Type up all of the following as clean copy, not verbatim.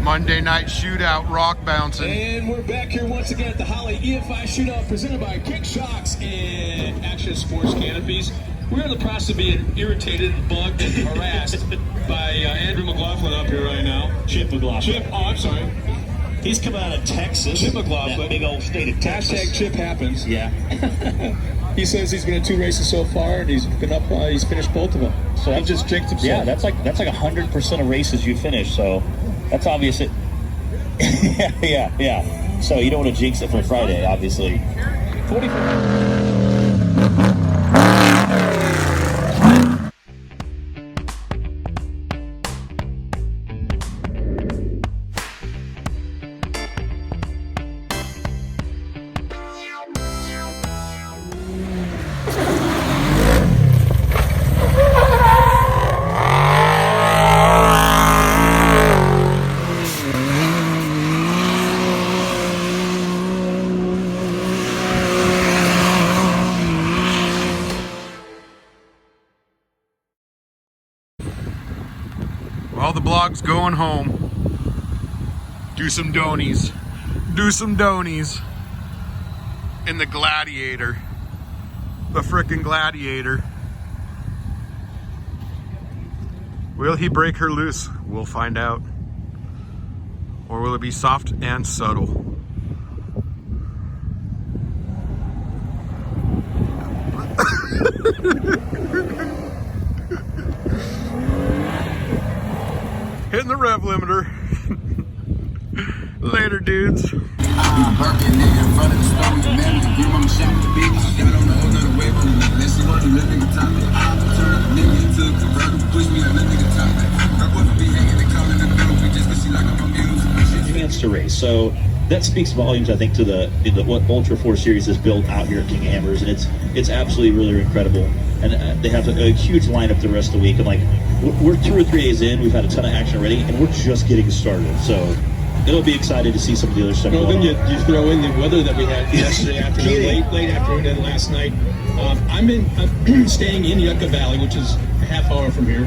Monday night shootout, rock bouncing. And we're back here once again at the Holly EFI Shootout presented by Kick Shocks and Action Sports Canopies. We're in the process of being irritated, bugged, and harassed by Andrew McLaughlin up here right now. Chip McLaughlin. I'm sorry. He's coming out of Texas. Chip McLaughlin. That big old state of Texas. Hashtag Chip happens. Yeah. He says he's been in 2 races so far, and he's finished both of them. So he just jinxed himself. Yeah, that's like 100% of races you finish. So that's obvious. Yeah. So you don't want to jinx it for Friday, obviously. 44. Well, the blog's going home. Do some donies. Do some donies. In the Gladiator. The frickin' Gladiator. Will he break her loose? We'll find out. Or will it be soft and subtle? Hitting the rev limiter. Later, dudes. Chance to race. So that speaks volumes, I think, to what Ultra 4 Series has built out here at King of Hammers, and it's absolutely really incredible. And they have a huge lineup the rest of the week. And like we're 2 or 3 days in, we've had a ton of action already, and we're just getting started. So it'll be exciting to see some of the other stuff. No, then you throw in the weather that we had yesterday afternoon, late afternoon, and last night. I'm staying in Yucca Valley, which is a half hour from here.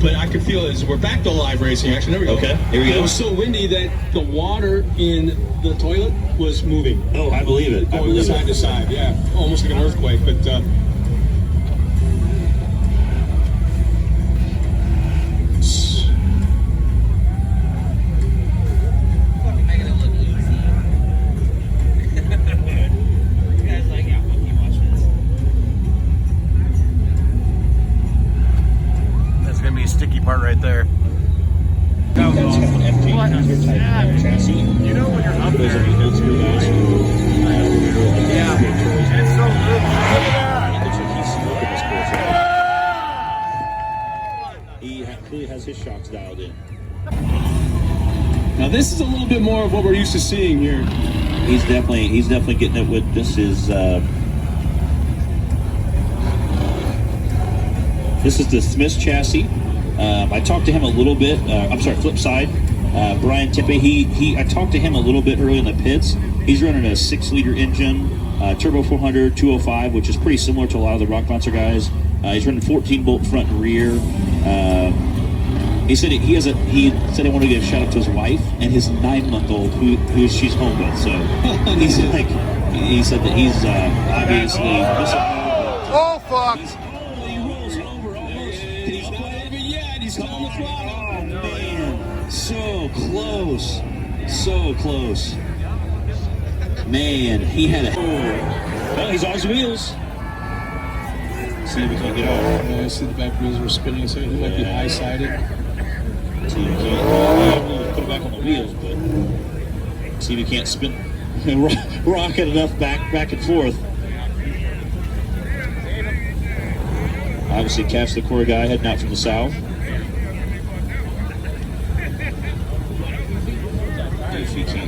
But I could feel it as we're back to live racing action. There we go. Okay, here we go. It was so windy that the water in the toilet was moving. Oh, I believe it. Going side to side, yeah. Almost like an earthquake, but sticky part right there. That's got an FT type chassis. You know when you're up Those there. are the old school guys. Yeah. It's so good. Looks like he's smoking this course. He clearly has his shocks dialed in. now this is a little bit more of what we're used to seeing here. He's definitely getting it with this is the Smith chassis. I talked to him a little bit. I'm sorry, flip side. Brian Tippett. I talked to him a little bit early in the pits. He's running a 6-liter engine, turbo 400, 205, which is pretty similar to a lot of the Rock Bouncer guys. He's running 14-bolt front and rear. He said he said he wanted to give a shout out to his wife and his 9-month-old who she's home with. So he said that he's obviously. Oh fuck! He rolls over almost. He's not over yet. He's on the throttle. Oh man, so close, so close. Man, he had a. Well, he's on his wheels. See if we can get off. I see the back wheels were spinning, so he might be high-sided. See if we can't put it back on the wheels, but see if we can't spin, rock it enough back and forth. Obviously, catch the core guy heading out from the south.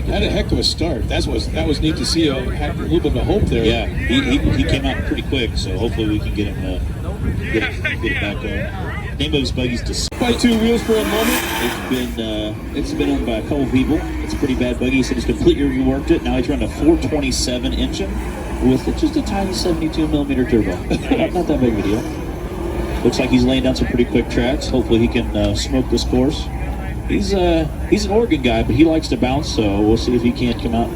Had a heck of a start. That was neat to see. Had a little bit of a hope there. Yeah, he came out pretty quick, so hopefully we can get him get it back on. Name of his buggy's to. By 2 wheels for a moment. It's been owned by a couple people. It's a pretty bad buggy. He said he's completely reworked it. Now he's running a 427 engine with just a tiny 72mm turbo. Not that big of a deal. Looks like he's laying down some pretty quick tracks. Hopefully he can smoke this course. He's an Oregon guy, but he likes to bounce, so we'll see if he can't come out.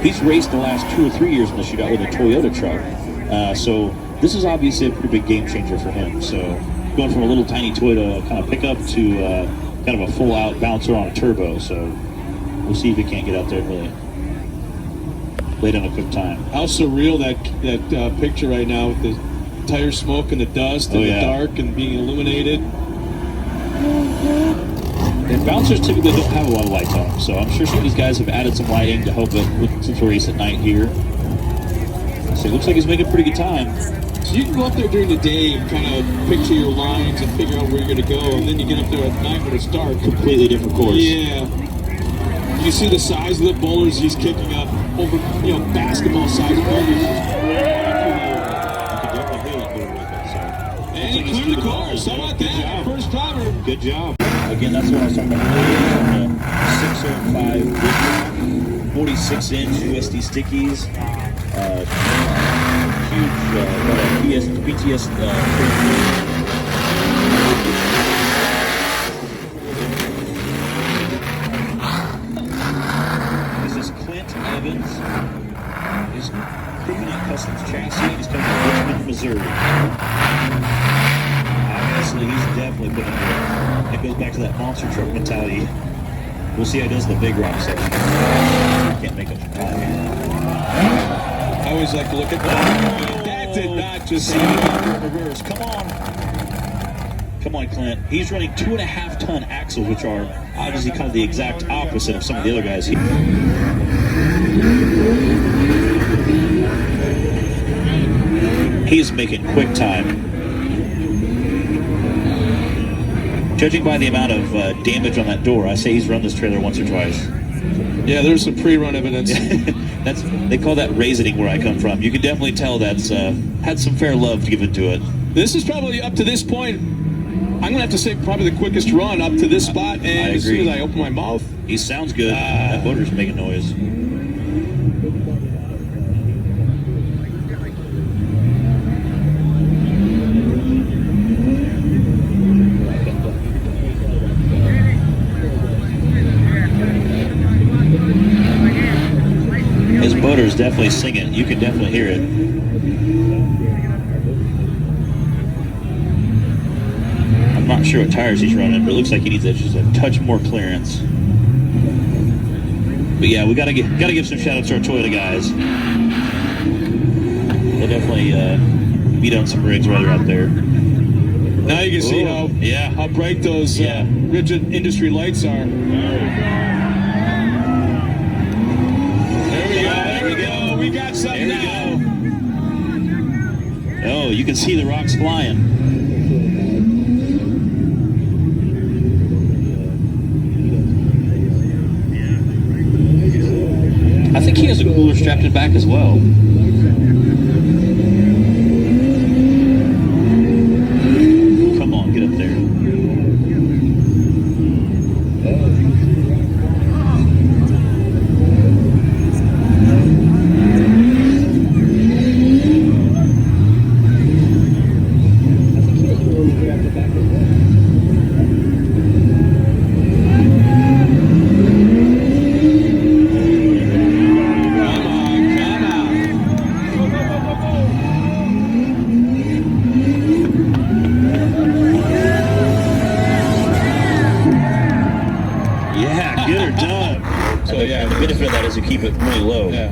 He's raced the last 2 or 3 years in the shootout with a Toyota truck. So this is obviously a pretty big game changer for him. So going from a little tiny Toyota kind of pickup to kind of a full-out bouncer on a turbo. So we'll see if he can't get out there and really lay down a quick time. How surreal that picture right now with the tire smoke and the dust and the dark and being illuminated. And bouncers typically don't have a lot of lights on them, so I'm sure some of these guys have added some lighting to help it since we race at night here. So it looks like he's making a pretty good time. So you can go up there during the day and kind of picture your lines and figure out where you're going to go, and then you get up there at night when it's dark. Completely different course. Yeah. You see the size of the boulders he's kicking up over, basketball-sized boulders. And he cleared the course. How about that? First timer. Good job. Again, that's what I was talking about earlier. 605 46-inch USD stickies. Huge BTS. This is Clint Evans. He's cooking at Customs Chassis. He's coming from Richmond, Missouri. Obviously, he's definitely putting it. It goes back to that monster truck mentality. We'll see how he does the big rock section. Can't make up some time here. I always like to look at that. That did not just see reverse. Come on. Come on, Clint. He's running 2.5-ton axles, which are obviously kind of the exact opposite of some of the other guys here. He's making quick time. Judging by the amount of damage on that door, I say he's run this trailer once or twice. Yeah, there's some pre-run evidence. They call that raisoning where I come from. You can definitely tell that's had some fair love given to it. This is probably up to this point. I'm going to have to say probably the quickest run up to this spot. And as soon as I open my mouth. He sounds good. That motor's making noise. His motor's definitely singing. You can definitely hear it. I'm not sure what tires he's running, but it looks like he needs just a touch more clearance. But yeah, we gotta give some shout outs to our Toyota guys. They definitely beat on some rigs while they're out there. Now you can see how bright those rigid industry lights are. We got something now. Oh, you can see the rocks flying. I think he has a cooler strapped in back as well. Come on, get up there. The benefit of that is you keep it really low. Yeah.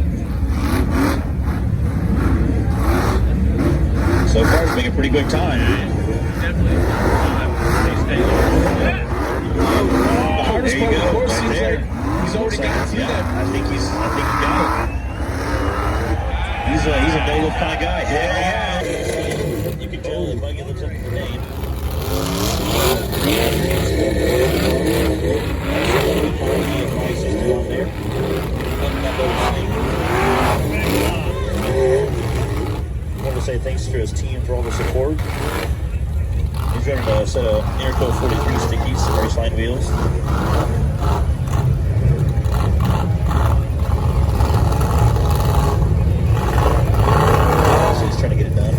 So far, he's making a pretty quick time. The hardest part of the course seems like he's already got through that. I think he got it. He's a no-look kind of guy. Yeah. You can tell that Buggy looks up to the name. I want to say thanks to his team for all the support. He's running a set of Interco 43 stickies, some raceline wheels. So he's trying to get it done.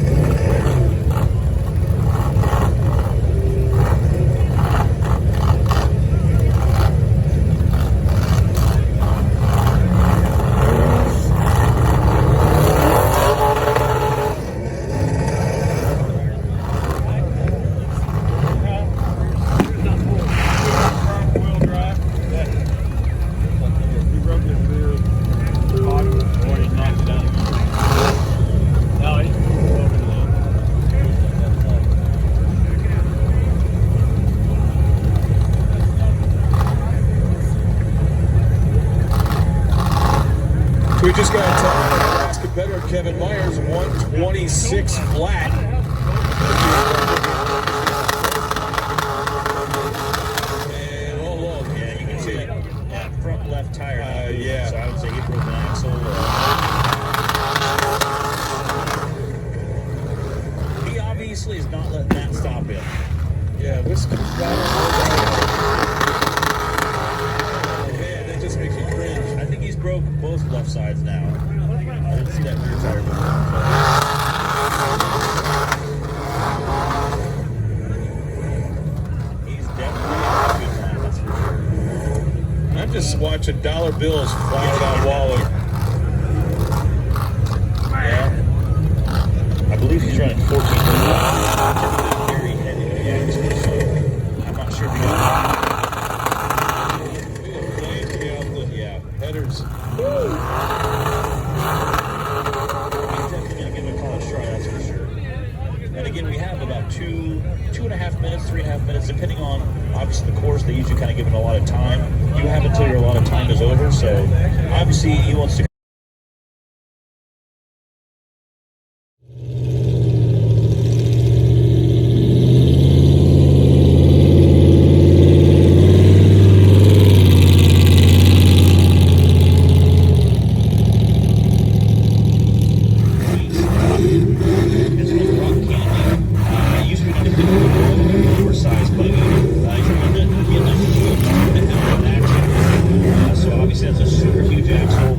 We just got to tell last competitor Kevin Myers 126 flat. And oh look, Yeah, you can see that front left tire. Yeah. So I would say he broke an axle. He obviously is not letting that stop him. Yeah, this comes down. Man, that just makes you cringe. I think he's broke both left sides now. I didn't see that rear tire before. He's definitely a good man, that's for sure. I'm just watching dollar bills fly out Waller. Yeah. I believe he's running 14. Very heavy axle, so I'm not sure if he got Yeah, headers. He's definitely going to give it a college try, that's for sure. And again, we have about 2.5 minutes, 3.5 minutes, depending on, obviously, the course. They usually kind of give it a lot of time. You have until your allotted time is over, so obviously he wants to. So obviously that's a super huge axle.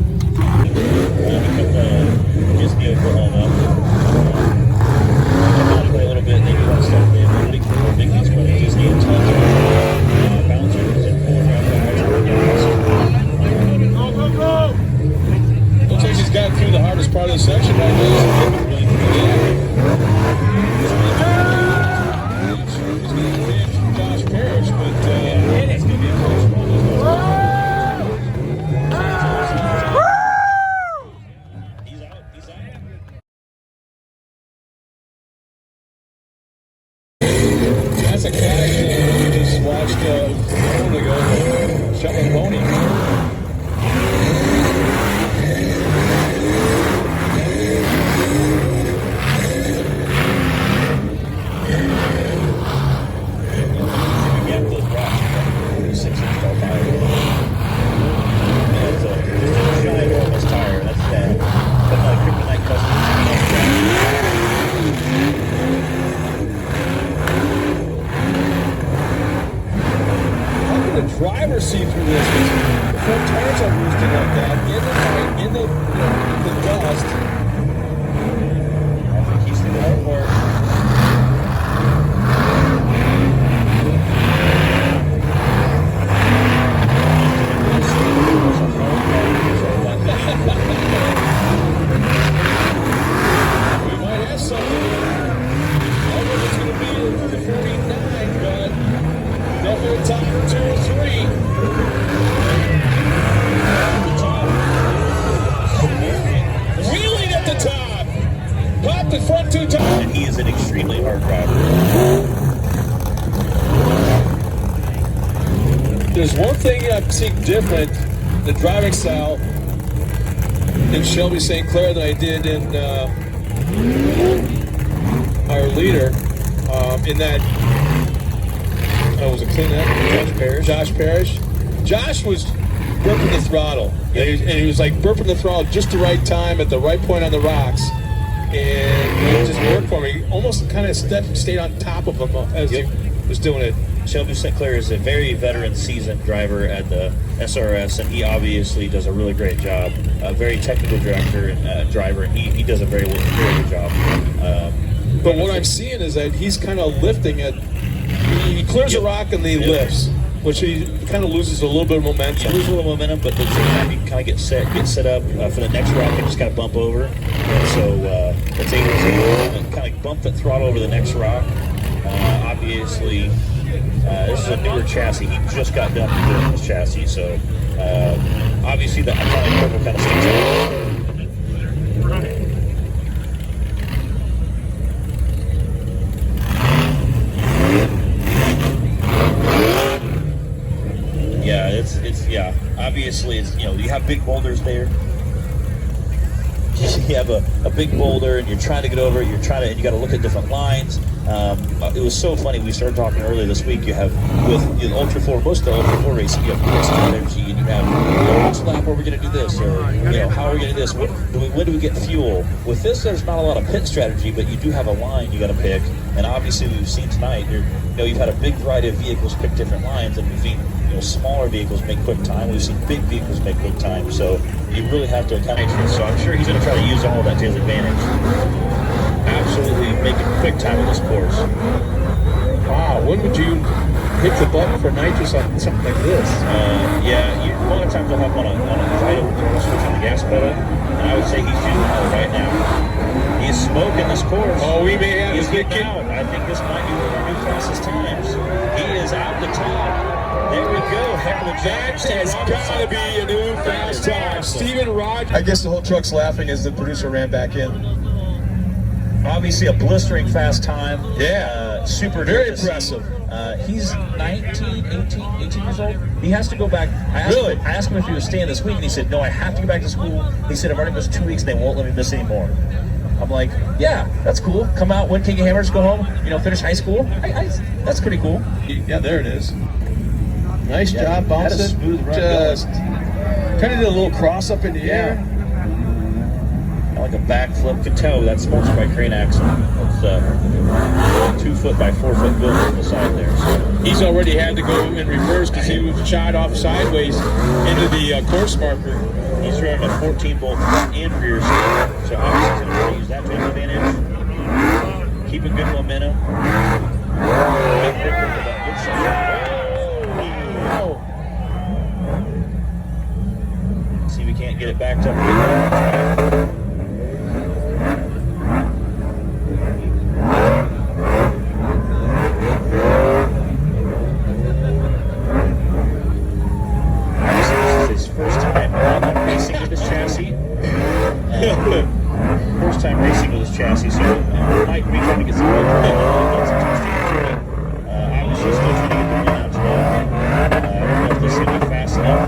That's a classic. We just watched a moment ago, Shuttling Pony. Get those rocks, 46-inch tall tire. That's a ginormous tire. That's bad. But like Kryptonite custom. How can the driver see through this? The front tires are roosting like that in the dust. I think he's the hard part. We might have something. I don't know if it's going to be for the 49, but definitely top 2 or 3. Wheeling at the top. Pop the front 2 tires. And he is an extremely hard driver. There's one thing I've seen different, the driving style in Shelby St. Clair than I did in our leader, in that, was it clean up? Josh Parrish. Josh was burping the throttle, and he was like burping the throttle just the right time at the right point on the rocks, and it just worked for me. Almost kind of stayed on top of him as he was doing it. Shelby St. Clair is a very veteran, seasoned driver at the SRS, and he obviously does a really great job. A very technical driver, and he does a very good job. But what I'm seeing is that he's kind of lifting it. He clears a rock and he lifts, which he kind of loses a little bit of momentum. You lose a little momentum, but at the same time, you can kind of get set up for the next rock and just kind of bump over. And so it's able to kind of bump that throttle over the next rock. Obviously, this is a newer chassis. He just got done doing this chassis, so obviously the iconic purple kind of sticks out. Yeah, it's obviously it's you have big boulders there. you have a big boulder and you're trying to get over it, and you got to look at different lines. It was so funny. We started talking earlier this week. You have with Ultra 4, most of the Ultra 4 racing, you have pit strategy, and you have which lap are we going to do this, or how are we going to do this? When do we get fuel? With this, there's not a lot of pit strategy, but you do have a line you got to pick. And obviously, we've seen tonight. You've had a big variety of vehicles pick different lines, and we've seen smaller vehicles make quick time. We've seen big vehicles make quick time. So you really have to account for this. So I'm sure he's going to try to use all of that to his advantage. Absolutely making quick time on this course. Wow, when would you hit the button for nitrous on something like this? A lot of times I'll have on a idle switch on the gas pedal, and I would say he's using it right now. He's smoking this course. Oh, we may have He's a getting out. I think this might be one of our new fastest times. He is out the top. There we go. That has got to be a new fast time. Steven Rogers. I guess the whole truck's laughing as the producer ran back in. Obviously a blistering fast time. Yeah. Super very impressive. He's 18 years old. He has to go back. I asked him if he was staying this week, and he said, no, I have to go back to school. He said, I've already missed 2 weeks, and they won't let me miss anymore. I'm like, yeah, that's cool. Come out, win King of Hammers, go home, finish high school. That's pretty cool. Yeah, there it is. Nice job, bouncing. Had a smooth run. Just kind of did a little cross up in the air. Like a backflip. Could tell that's sponsored by Crane Axle. It's 2 foot by 4 foot build on the side there. So he's already had to go in reverse because he was shot off sideways into the course marker. He's running a 14 bolt front and rear steer. So obviously he's going to use that to his advantage. Keeping good momentum. See if we can't get it backed up. First time racing with his chassis, so might be trying to get some testing. Obviously, still trying to get the run out today. I don't know if this is going to be fast enough.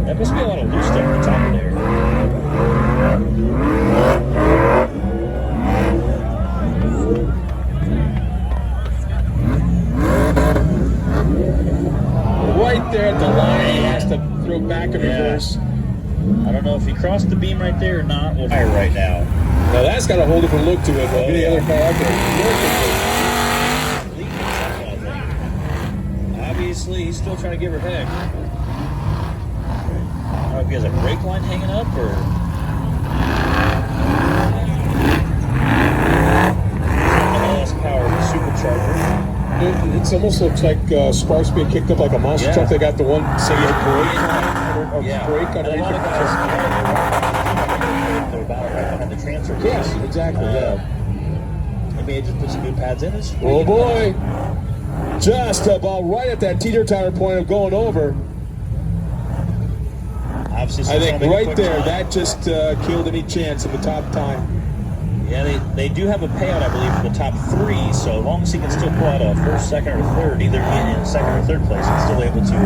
That must be a lot of loose stuff at the top of there. Right there at the line, he has to throw back in reverse. I don't know if he crossed the beam right there or not. We'll fire right now. Now that's got a whole different look to it. Any other car out there? Obviously, he's still trying to give her heck. I don't know if he has a brake line hanging up or. Power of the supercharger. It almost looks like sparks being kicked up like a monster truck. They got the one single brake underneath the behind the transfer case. Yes, exactly. They may have just put some new pads in it. Oh boy! Just about right at that teeter-totter point of going over. Obviously, I think right there, that just killed any chance of the top time. Yeah, they do have a payout, I believe, for the top 3, so as long as he can still pull out a first, second, or third, either in second or third place, he's still able to.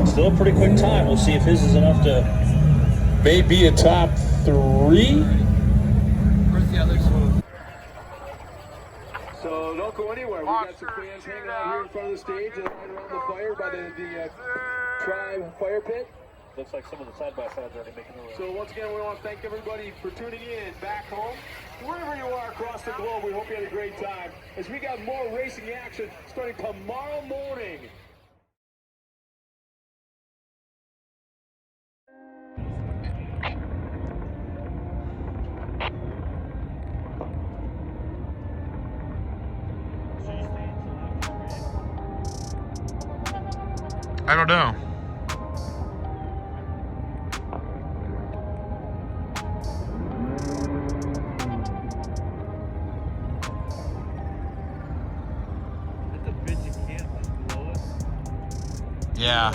Still a pretty quick time. We'll see if his is enough to... Maybe a top 3? Where's the others? So don't go anywhere. We got some fans hanging out here in front of the stage and right around the fire by the Tribe fire pit. Looks like some of the side-by-sides are already making noise. So once again, we want to thank everybody for tuning in back home. Wherever you are across the globe, we hope you had a great time. As we got more racing action starting tomorrow morning. I don't know. Yeah.